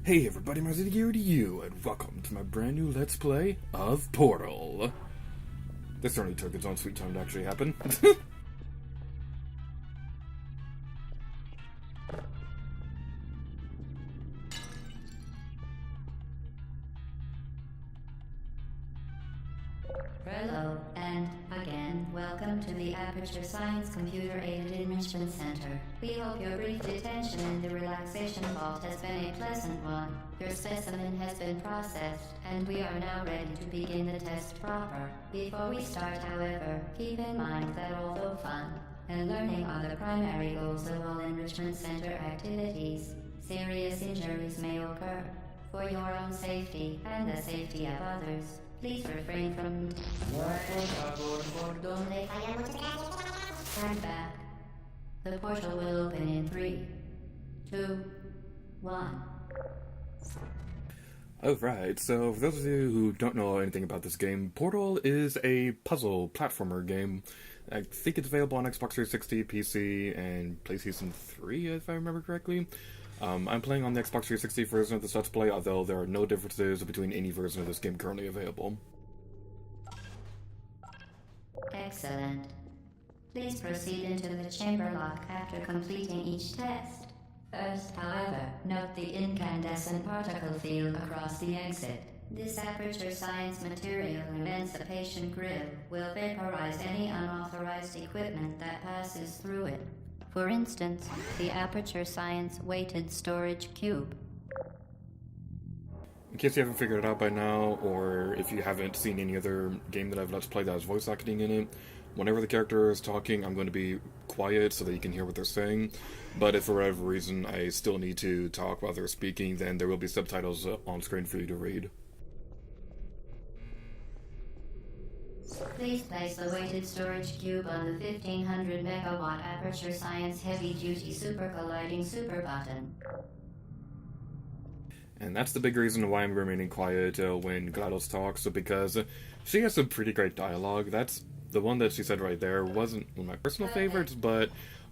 Hey everybody, Marzi here to you, and welcome to my brand new Let's Play of Portal. This certainly took its own sweet time to actually happen. Hello, and again, welcome to the Aperture Science Computer Aided Enrichment Center. We hope your brief detention in the relaxation vault has been a pleasant one. Your specimen has been processed, and we are now ready to begin the test proper. Before we start, however, keep in mind that although fun and learning are the primary goals of all Enrichment Center activities, serious injuries may occur. For your own safety and the safety of others, please refrain from turn back. The portal will open in 3, 2, 1. Alright, so for those of you who don't know anything about this game, Portal is a puzzle platformer game. I think it's available on Xbox 360, PC, and PlayStation 3, if I remember correctly. I'm playing on the Xbox 360 version of this Let's Play, although there are no differences between any version of this game currently available. Excellent. Please proceed into the chamber lock after completing each test. First, however, note the incandescent particle field across the exit. This Aperture Science Material Emancipation Grill will vaporize any unauthorized equipment that passes through it. For instance, the Aperture Science Weighted Storage Cube. In case you haven't figured it out by now, or if you haven't seen any other game that I've Let's Played that has voice acting in it, whenever the character is talking, I'm going to be quiet so that you can hear what they're saying. But if for whatever reason I still need to talk while they're speaking, then there will be subtitles on screen for you to read. Please place the weighted storage cube on the 1500 megawatt Aperture Science Heavy Duty Super Colliding Super Button. And that's the big reason why I'm remaining quiet when GLaDOS talks, because she has some pretty great dialogue. That's the one that she said right there wasn't one of my personal favorites, but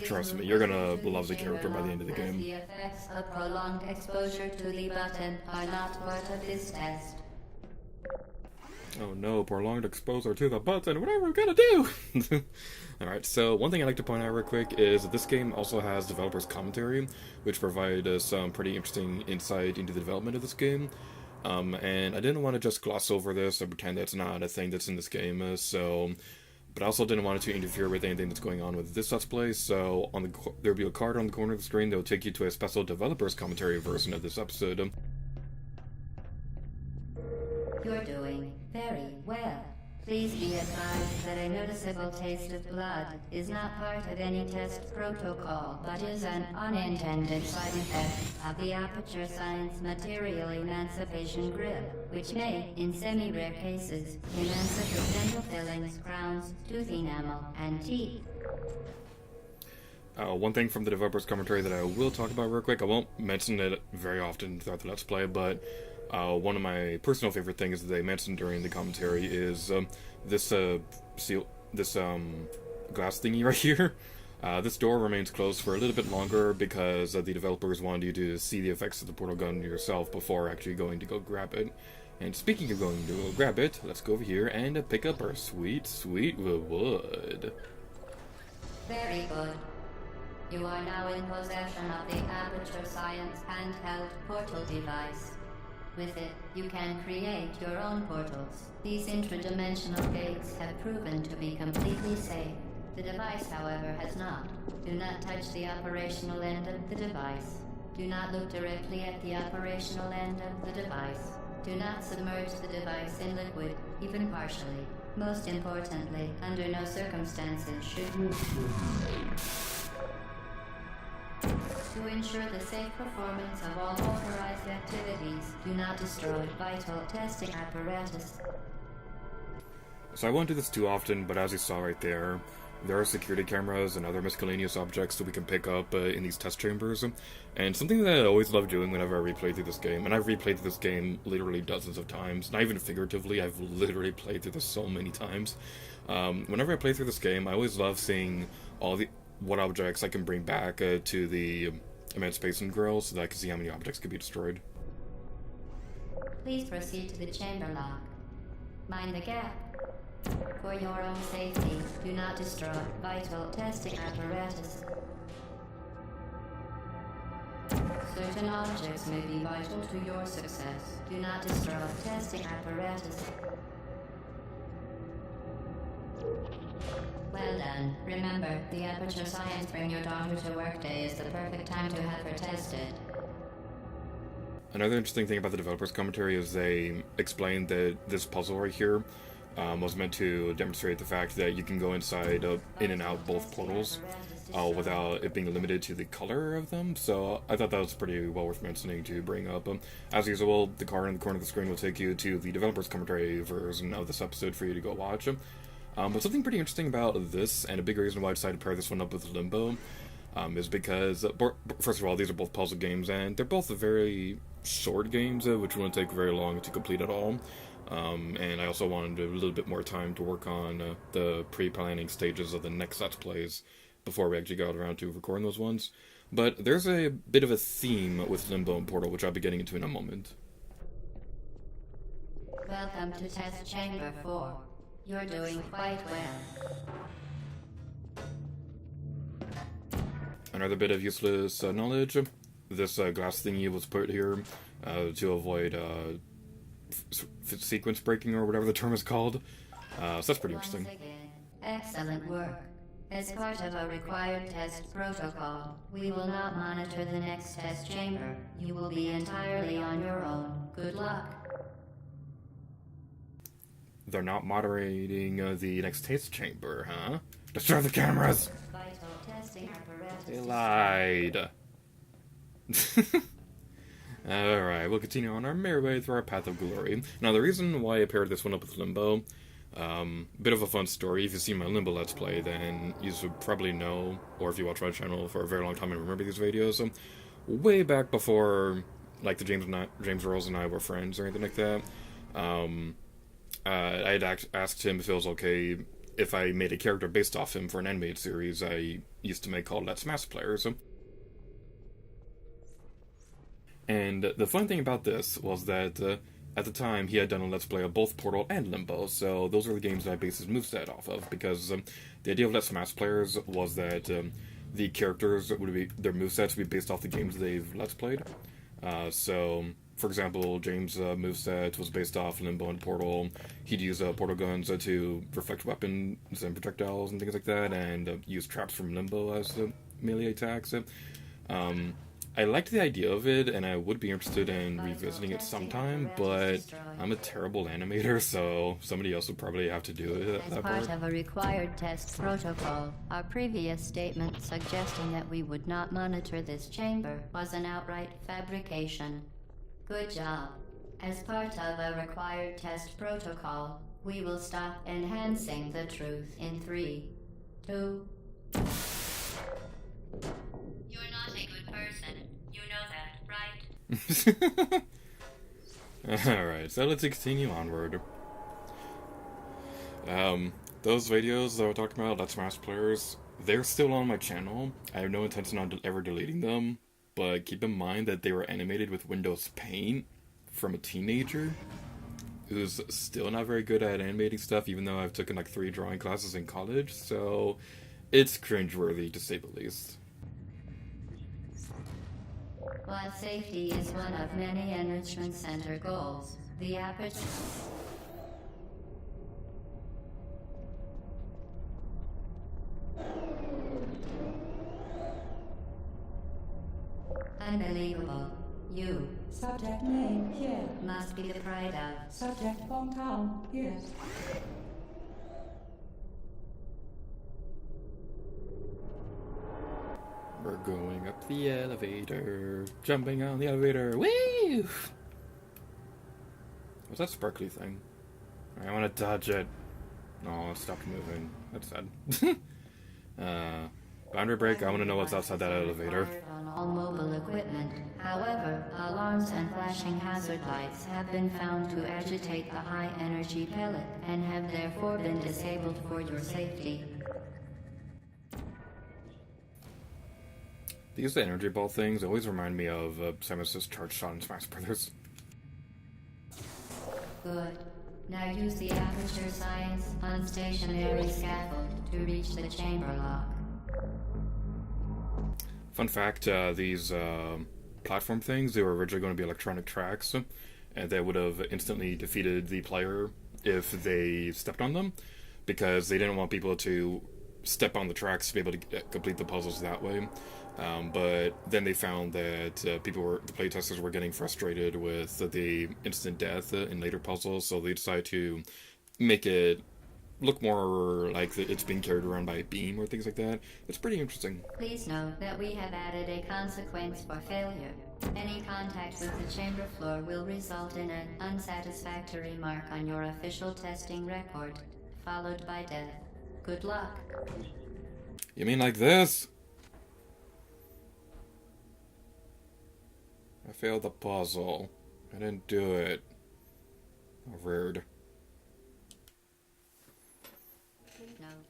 trust me, you're gonna love the character by the end of the game. The effects of prolonged exposure to the button are not part of this test. Oh no, prolonged exposure to the button, what are we gonna do? Alright, so one thing I'd like to point out real quick is that this game also has developers' commentary, which provide some pretty interesting insight into the development of this game. And I didn't want to just gloss over this or pretend that's not a thing that's in this game, but I also didn't want it to interfere with anything that's going on with this Let's Play, so there'll be a card on the corner of the screen that will take you to a special developers' commentary version of this episode. You're doing very well. Please be advised that a noticeable taste of blood is not part of any test protocol, but is an unintended side effect of the Aperture Science Material Emancipation Grill, which may, in semi-rare cases, emancipate dental fillings, crowns, tooth enamel, and teeth. One thing from the developers' commentary that I will talk about real quick, I won't mention it very often throughout the Let's Play, but one of my personal favorite things that they mentioned during the commentary is this glass thingy right here. This door remains closed for a little bit longer because the developers wanted you to see the effects of the portal gun yourself before actually going to go grab it. And speaking of going to go grab it, let's go over here and pick up our sweet, sweet wood. Very good. You are now in possession of the Aperture Science handheld portal device. With it, you can create your own portals. These intradimensional gates have proven to be completely safe. The device, however, has not. Do not touch the operational end of the device. Do not look directly at the operational end of the device. Do not submerge the device in liquid, even partially. Most importantly, under no circumstances should you... To ensure the safe performance of all authorized activities, do not destroy vital testing apparatus. So I won't do this too often, but as you saw right there, there are security cameras and other miscellaneous objects that we can pick up in these test chambers. And something that I always love doing whenever I replay through this game, and I've replayed through this game literally dozens of times, not even figuratively, I've literally played through this so many times. Whenever I play through this game, I always love seeing what objects I can bring back to the Emancipation Grill so that I can see how many objects could be destroyed. Please proceed to the chamber lock. Mind the gap. For your own safety, do not destroy vital testing apparatus. Certain objects may be vital to your success. Do not destroy testing apparatus. Well done. Remember, the Aperture Science Bring Your Daughter to Work Day is the perfect time to have her tested. Another interesting thing about the developer's commentary is they explained that this puzzle right here was meant to demonstrate the fact that you can go inside, in and out both portals without it being limited to the color of them. So I thought that was pretty well worth mentioning to bring up. As usual, the card in the corner of the screen will take you to the developer's commentary version of this episode for you to go watch. But something pretty interesting about this, and a big reason why I decided to pair this one up with Limbo, is because, first of all, these are both puzzle games, and they're both very short games, which won't take very long to complete at all. And I also wanted a little bit more time to work on the pre-planning stages of the next Let's Plays before we actually got around to recording those ones. But there's a bit of a theme with Limbo and Portal, which I'll be getting into in a moment. Welcome to Test Chamber 4. You're doing quite well. Another bit of useless knowledge. This glass thingy was put here to avoid sequence breaking, or whatever the term is called. So that's pretty interesting. Once again, excellent work. As part of a required test protocol, we will not monitor the next test chamber. You will be entirely on your own. Good luck. They're not moderating the next test chamber, huh? Destroy the cameras! Vital testing apparatus. They lied. Alright, we'll continue on our merry way through our path of glory. Now, the reason why I paired this one up with Limbo, bit of a fun story. If you've seen my Limbo Let's Play, then you should probably know, or if you watch my channel for a very long time and remember these videos, way back before, like, the James Earls and I were friends or anything like that, I had asked him if it was okay if I made a character based off him for an animated series I used to make called Let's Mass Players. And the fun thing about this was that at the time he had done a Let's Play of both Portal and Limbo, so those were the games that I based his moveset off of, because the idea of Let's Mass Players was that the characters would be, their movesets would be based off the games they've Let's Played. So, for example, James' moveset was based off Limbo and Portal. He'd use portal guns to reflect weapons and projectiles and things like that, and use traps from Limbo as melee attacks. I liked the idea of it, and I would be interested in revisiting it sometime, but I'm a terrible animator, so somebody else would probably have to do it. As part of a required test protocol, our previous statement suggesting that we would not monitor this chamber was an outright fabrication. Good job. As part of a required test protocol, we will stop enhancing the truth in 3, 2... You're not a good person. You know that, right? Alright, so let's continue onward. Those videos that I talked about, Let's Mass Players, they're still on my channel. I have no intention on ever deleting them, but keep in mind that they were animated with Windows Paint from a teenager who's still not very good at animating stuff, even though I've taken like 3 drawing classes in college, so it's cringeworthy to say the least. While safety is one of many Enrichment Center goals, the Aperture... Unbelievable. You Subject name, here. must be the pride of... Subject hometown, yes. We're going up the elevator, jumping on the elevator, woo! What's that sparkly thing? I want to dodge it. Oh, it stopped moving. That's sad. Boundary break, I want to know what's outside that elevator. On all mobile equipment. However, alarms and flashing hazard lights have been found to agitate the high-energy pellet and have therefore been disabled for your safety. These energy ball things always remind me of Samus's charge shot in Smash Brothers. Good. Now use the Aperture Science unstationary scaffold to reach the chamber lock. Fun fact, these platform things, they were originally going to be electronic tracks, and they would have instantly defeated the player if they stepped on them, because they didn't want people to step on the tracks to be able to complete the puzzles that way. But then they found that the playtesters were getting frustrated with the instant death in later puzzles, so they decided to make it look more like it's being carried around by a beam or things like that. It's pretty interesting. Please note that we have added a consequence for failure. Any contact with the chamber floor will result in an unsatisfactory mark on your official testing record, followed by death. Good luck. You mean like this? I failed the puzzle. I didn't do it. Rude.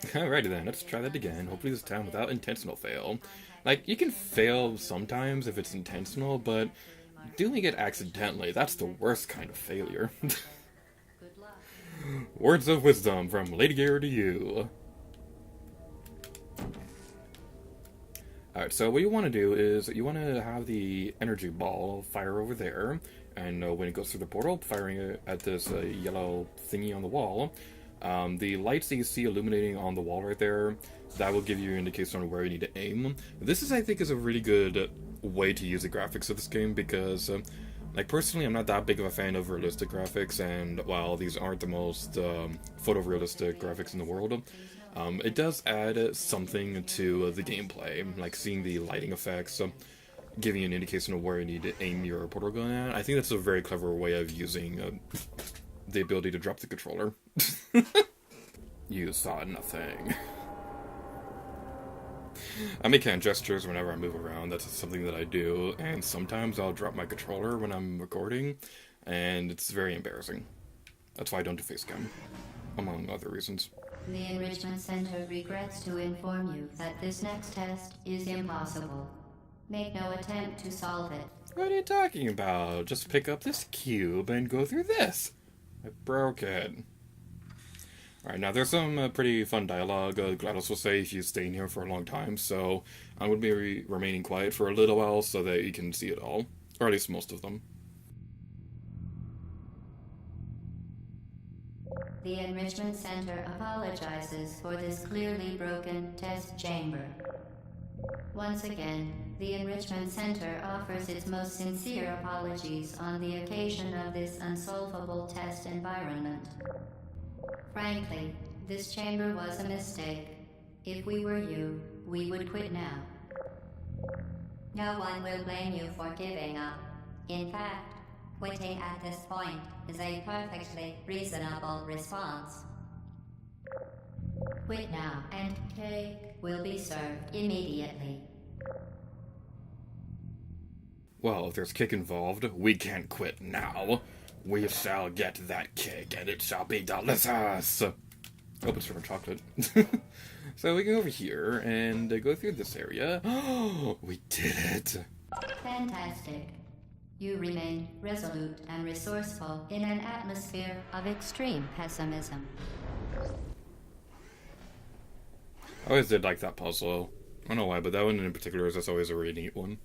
Alrighty then, let's try that again. Hopefully this time without intentional fail. Like, you can fail sometimes if it's intentional, but doing it accidentally, that's the worst kind of failure. Words of wisdom from Lady Gear to you. Alright, so what you want to do is you want to have the energy ball fire over there, and when it goes through the portal, firing it at this yellow thingy on the wall. The lights that you see illuminating on the wall right there, that will give you an indication on where you need to aim. This is, I think, is a really good way to use the graphics of this game, because, like, personally, I'm not that big of a fan of realistic graphics, and while these aren't the most photorealistic graphics in the world, it does add something to the gameplay, like seeing the lighting effects, giving you an indication of where you need to aim your portal gun at. I think that's a very clever way of using the ability to drop the controller. You saw nothing. I make hand gestures whenever I move around. That's something that I do, and sometimes I'll drop my controller when I'm recording, and it's very embarrassing. That's why I don't do face cam, among other reasons. The Enrichment Center regrets to inform you that this next test is impossible. Make no attempt to solve it. What are you talking about? Just pick up this cube and go through this. I broke it. Alright, now there's some pretty fun dialogue. GLaDOS will say she's staying here for a long time, so I'm going to be remaining quiet for a little while so that you can see it all. Or at least most of them. The Enrichment Center apologizes for this clearly broken test chamber. Once again, the Enrichment Center offers its most sincere apologies on the occasion of this unsolvable test environment. Frankly, this chamber was a mistake. If we were you, we would quit now. No one will blame you for giving up. In fact, quitting at this point is a perfectly reasonable response. Quit now, and cake will be served immediately. Well, if there's cake involved, we can't quit now. We shall get that cake, and it shall be delicious! Oh, it's from chocolate. So we go over here, and go through this area. Oh, we did it! Fantastic. You remain resolute and resourceful in an atmosphere of extreme pessimism. I always did like that puzzle. I don't know why, but that one in particular is just always a really neat one.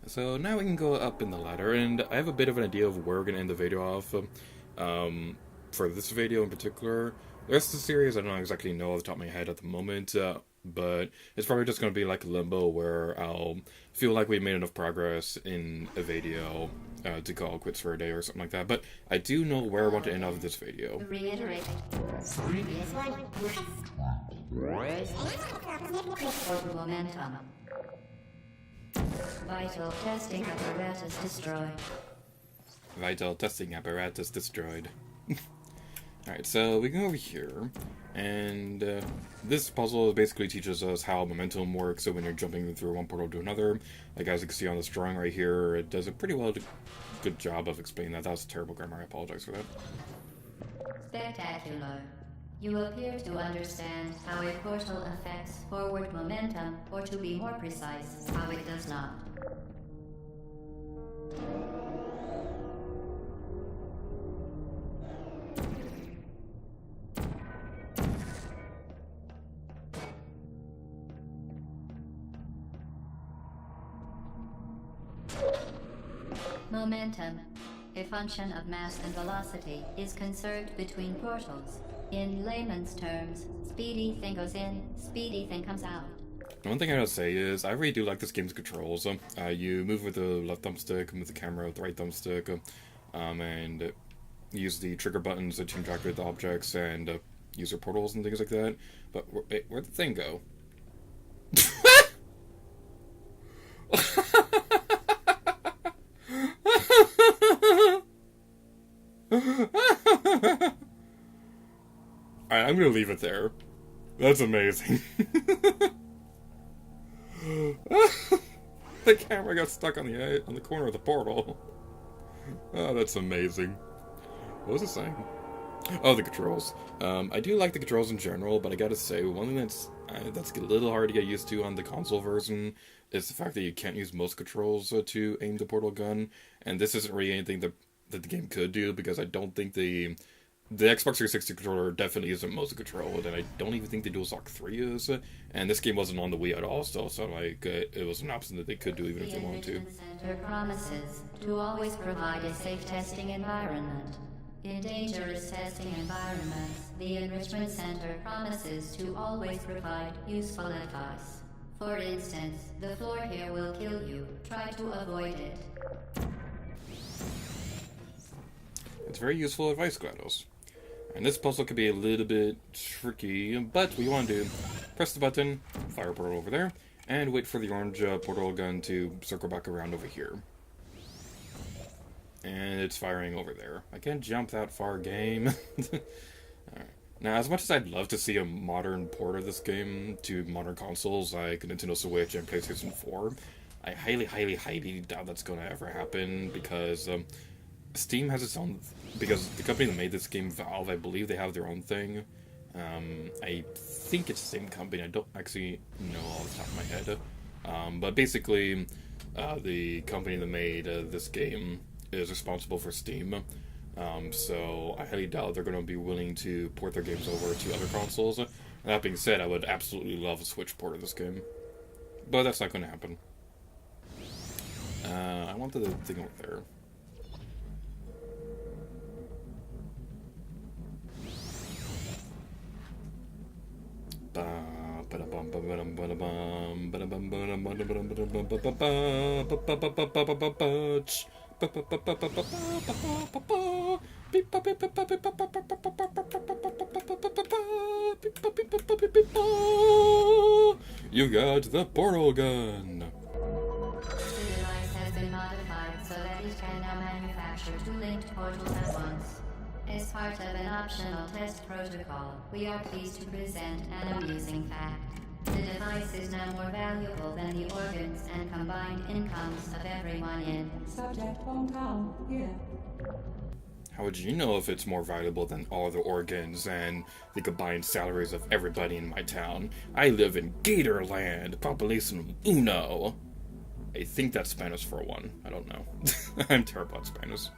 So now we can go up in the ladder, and I have a bit of an idea of where we're going to end the video off. For this video in particular, the rest of the series I don't exactly know off the top of my head at the moment, but it's probably just going to be like a limbo where I'll feel like we made enough progress in a video to call quits for a day or something like that. But I do know where I want to end off this video. Reiterate. Previous one. Momentum. Vital testing apparatus destroyed. Vital testing apparatus destroyed. Alright, so we go over here, and this puzzle basically teaches us how momentum works, so when you're jumping through one portal to another, like as you can see on this drawing right here, it does a pretty good job of explaining that. That was terrible grammar, I apologize for that. Spectacular. You appear to understand how a portal affects forward momentum, or to be more precise, how it does not. Momentum, a function of mass and velocity, is conserved between portals. In layman's terms, speedy thing goes in, speedy thing comes out. One thing I gotta say is, I really do like this game's controls. You move with the left thumbstick, move the camera with the right thumbstick, and use the trigger buttons to interact with objects and use your portals and things like that. But where'd the thing go? Alright, I'm gonna leave it there. That's amazing. The camera got stuck on the corner of the portal. Oh, that's amazing. What was it saying? Oh, the controls. I do like the controls in general, but I gotta say, one thing that's a little hard to get used to on the console version is the fact that you can't use most controls to aim the portal gun, and this isn't really anything that the game could do, because I don't think the Xbox 360 controller definitely isn't motion controlled, and I don't even think the DualShock 3 is, and this game wasn't on the Wii at all, so like, it was an option that they could do even if they wanted to. The Enrichment Center promises to always provide a safe testing environment. In dangerous testing environments, the Enrichment Center promises to always provide useful advice. For instance, the floor here will kill you. Try to avoid it. It's very useful advice, GLaDOS. And this puzzle could be a little bit tricky, but what you want to do, press the button, fire a portal over there, and wait for the orange portal gun to circle back around over here. And it's firing over there. I can't jump that far, game. Alright. Now, as much as I'd love to see a modern port of this game to modern consoles like Nintendo Switch and PlayStation 4, I highly, highly, highly doubt that's going to ever happen, because Steam has its own... Because the company that made this game, Valve, I believe they have their own thing. I think it's the same company. I don't actually know off the top of my head. But basically, the company that made this game is responsible for Steam. So I highly doubt they're going to be willing to port their games over to other consoles. And that being said, I would absolutely love a Switch port of this game. But that's not going to happen. I want the thing over there. You got the portal gun. The device has been modified so that it can now manufacture two linked portals at once. As part of an optional test protocol, we are pleased to present an amusing fact. The device is now more valuable than the organs and combined incomes of everyone in. Subject hometown, here. How would you know if it's more valuable than all the organs and the combined salaries of everybody in my town? I live in Gatorland, population uno. I think that's Spanish for one. I don't know. I'm terrible at Spanish.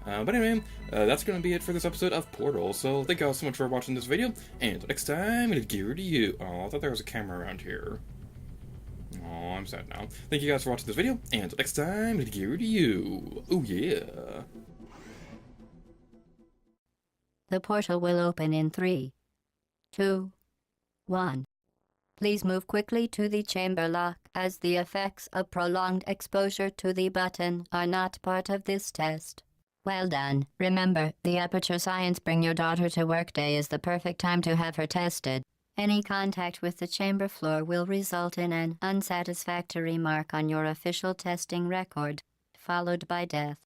But anyway, that's going to be it for this episode of Portal. So thank you all so much for watching this video, and next time, it'll gear to you. Oh, I thought there was a camera around here. Oh, I'm sad now. Thank you guys for watching this video, and next time, it'll gear to you. Oh yeah. The portal will open in 3, 2, 1. Please move quickly to the chamber lock, as the effects of prolonged exposure to the button are not part of this test. Well done. Remember, the Aperture Science Bring Your Daughter to Work Day is the perfect time to have her tested. Any contact with the chamber floor will result in an unsatisfactory mark on your official testing record, followed by death.